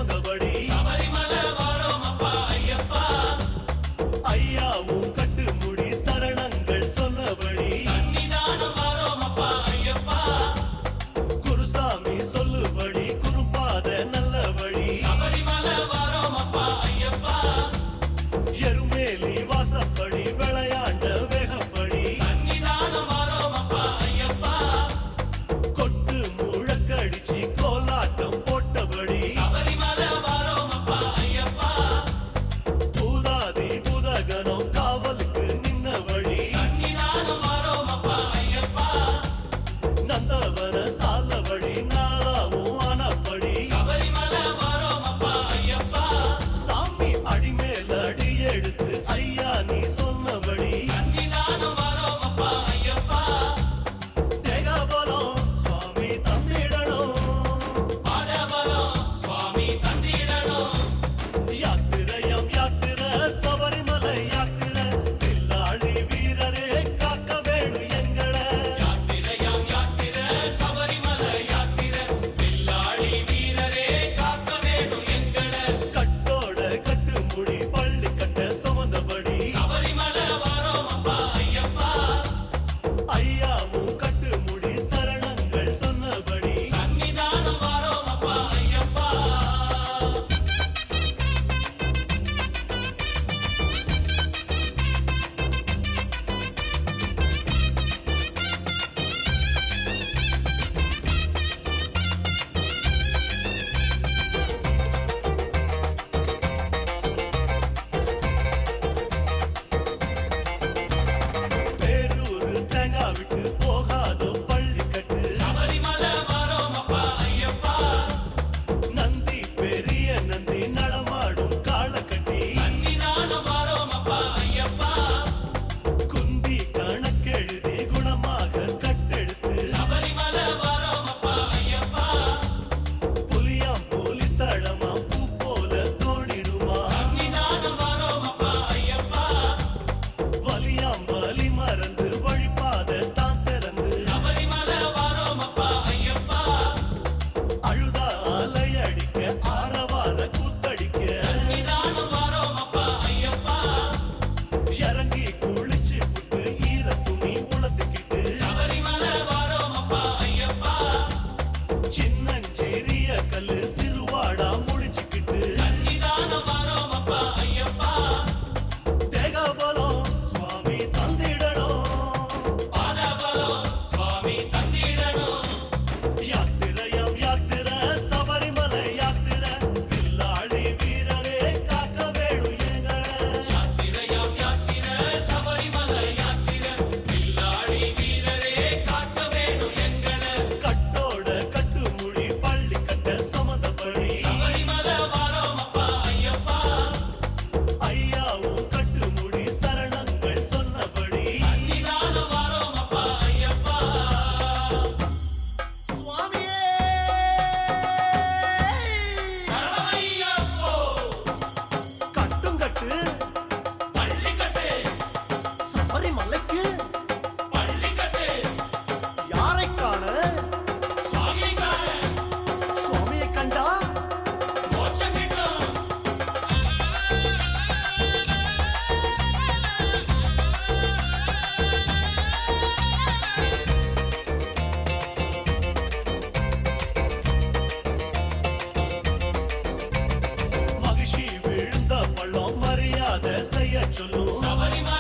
சுமந்தபடி சபரிமலை வாரோம் அப்பா ஐயப்பா ஐயாவும் கட்டுமுடி சரணங்கள் சொன்னபடி சன்னிதானம் வாரோம் அப்பா ஐயப்பா குருசாமி சொல்லுபடி குருபாத நல்ல வழி சபரிமலை வாரோம் அப்பா ஐயப்பா எருமேலி வாசப்படி விளையாண்ட வேகப்படி சன்னிதானம் வாரோம் அப்பா ஐயப்பா கொட்டு முழக்கடிச்சு கோலாட்டம் போட்டபடி சபரிமலை வாரோம் அப்பா ஐயப்பா பூதாதி புதகனம் காவலுக்கு நின்ன வழி சன்னிதானம் வாரோம் அப்பா ஐயப்பா நந்தவன சால வழி நாளாவும் ஆனப்படி சபரிமலை வாரோம் அப்பா ஐயப்பா சாமி அடிமேல அடி எடுத்து ஐயா நீ சொன்னபடி சன்னிதானம் வாரோம் அப்பா ஐயப்பா தேகாபலம் சுவாமி தந்திடணும் பாதபலம் சுவாமி தந்திடணும் யாத்திரையம் யாத்திர சபரிமலை யாத்திர வில்லாளி வீரரே காக்க வேணும் எங்களை யாத்திரையாம் யாத்திர சபரிமலை யாத்திர வில்லாளி வீரரே காக்க வேணும் எங்களை கட்டோட கட்டுமுடி பள்ளி கட்ட சுமந்தபடி சபரிமலை வாரோம் அப்பா ஐயப்பா ஐயாவும் கட்டுமுடி சரணங்கள் சொன்னபடி சன்னிதானம் வாரோம் அப்பா ஐயப்பா பேரூர் தேங்கா விட்டு போகாதோ பள்ளி கட்டு சபரிமலை வாரோம் அப்பா ஐயப்பா நந்தி பெரிய நந்தி நடமாடும் காளக்கட்டி சன்னிதானம் வாரோம் அப்பா ஐயப்பா குந்தி கணக்கெழுதி குணமாக கட்டெடுத்து சபரிமலை வாரோம் அப்பா ஐயப்பா புலியாம் போலி தழமா பூ போல தோணிடுமா சன்னிதானம் வாரோம் அப்பா ஐயப்பா வலியாம் வலி மறந்து வழிபாத தான் திறந்து சபரிமலை வாரோம் அப்பா ஐயப்பா அழுதா அலை அடிக்க ஆரவார கூத்தடிக்க சன்னிதானம் வாரோம் அப்பா ஐயப்பா இறங்கி குளிச்சு புட்டு ஈர துணி உணர்த்துக்கிட்டு சபரிமலை வாரோம் அப்பா ஐயப்பா சின்னஞ்சேரிய கல்லு சிறுவாடா முழிச்சுக்கிட்டு சன்னிதானம் வாரோம் அப்பா ஐயப்பா தேகாபலம் சுவாமி தந்திடணும் பாதபலம் சுவாமி தந்திடணும் யாத்திரையம் யாத்திர சபரிமலை யாத்திர வில்லாளி வீரரே காக்க வேணும் எங்களை யாத்திரையாம் யாத்திர சபரிமலை யாத்திர வில்லாளி வீரரே காக்க வேணும் எங்களை கட்டோட கட்டுமுடி பள்ளி கட்ட சுமந்தபடி சபரிமலை வாரோம் அப்பா ஐயப்பா ஐயாவும் கட்டுமுடி சரணங்கள் சொன்னபடி சன்னிதானம் வாரோம் அப்பா ஐயப்பா சுவாமியே சரணமையப்போ கட்டும் கட்டு பள்ளிக்கட்டு சபரிமலைக்கு பள்ளிக்கட்டு யாரை காண சுவாமிக்கான சுவாமியை கண்டா மோட்சம் கிட்டும் மகிழ்ச்சி விழுந்த பள்ளம் மரியாதை செய்ய சொல்லும் சபரிமலை